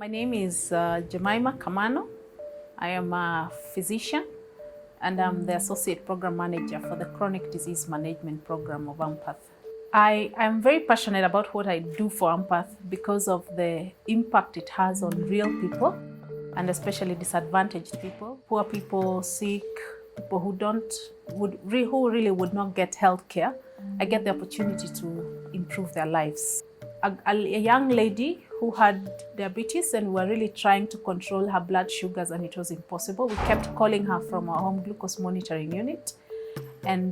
My name is Jemima Kamano. I am a physician and I'm the Associate Program Manager for the Chronic Disease Management Program of Ampath. I am very passionate about what I do for Ampath because of the impact it has on real people, and especially disadvantaged people, poor people, sick, people who really would not get health care. I get the opportunity to improve their lives. A young lady who had diabetes, and we were really trying to control her blood sugars, and it was impossible. We kept calling her from our home glucose monitoring unit, and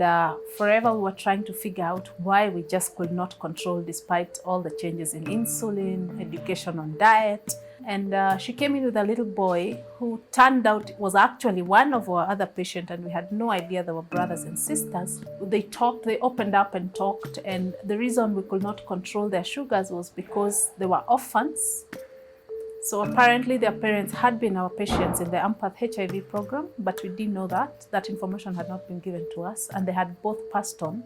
forever we were trying to figure out why we just could not control despite all the changes in insulin, education on diet. And she came in with a little boy who turned out was actually one of our other patients, and we had no idea they were brothers and sisters. They talked, they opened up and talked, and the reason we could not control their sugars was because they were orphans. So apparently their parents had been our patients in the Ampath HIV program, but we didn't know that. That information had not been given to us, and they had both passed on.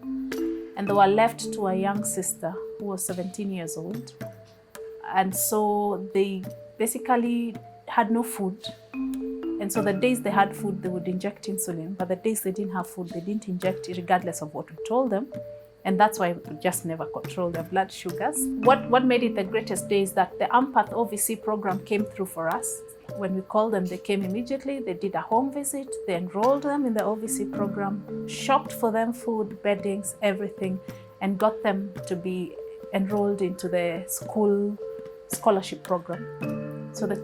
And they were left to a young sister who was 17 years old. And so they basically had no food. And so the days they had food, they would inject insulin, but the days they didn't have food, they didn't inject it regardless of what we told them. And that's why we could just never control their blood sugars. What made it the greatest day is that the Ampath OVC program came through for us. When we called them, they came immediately. They did a home visit. They enrolled them in the OVC program, shopped for them food, beddings, everything, and got them to be enrolled into the school scholarship program. So the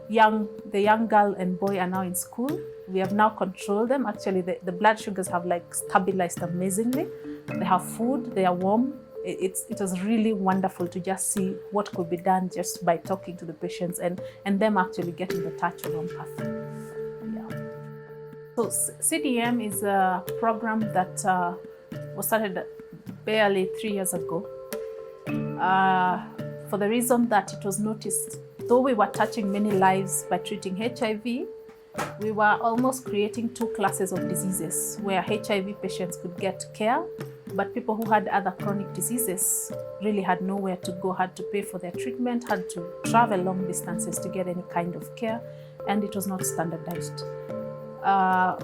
young girl and boy are now in school. We have now controlled them. Actually, the blood sugars have stabilized amazingly. They have food, they are warm. It was really wonderful to just see what could be done just by talking to the patients and them actually getting the touch of Ampath. Yeah. So CDM is a program that was started barely 3 years ago. For the reason that it was noticed, though we were touching many lives by treating HIV, we were almost creating two classes of diseases where HIV patients could get care, but people who had other chronic diseases really had nowhere to go, had to pay for their treatment, had to travel long distances to get any kind of care, and it was not standardized.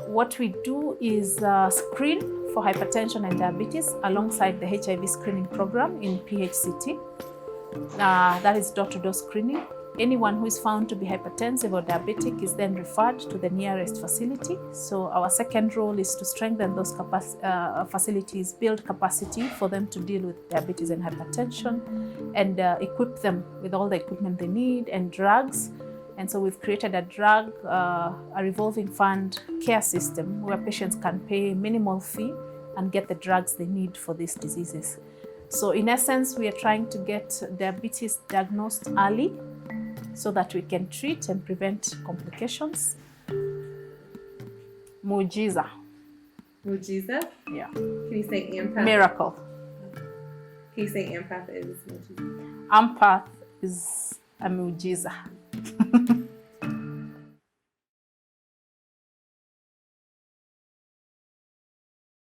What we do is screen for hypertension and diabetes alongside the HIV screening program in PHCT. That is door-to-door screening. Anyone who is found to be hypertensive or diabetic is then referred to the nearest facility. So our second role is to strengthen those facilities, build capacity for them to deal with diabetes and hypertension, and equip them with all the equipment they need and drugs. And so we've created a revolving fund care system where patients can pay minimal fee and get the drugs they need for these diseases. So in essence, we are trying to get diabetes diagnosed early so that we can treat and prevent complications. Muujiza. Muujiza? Yeah. Can you say Ampath? Miracle. Can you say Ampath is Muujiza? Ampath is a muujiza.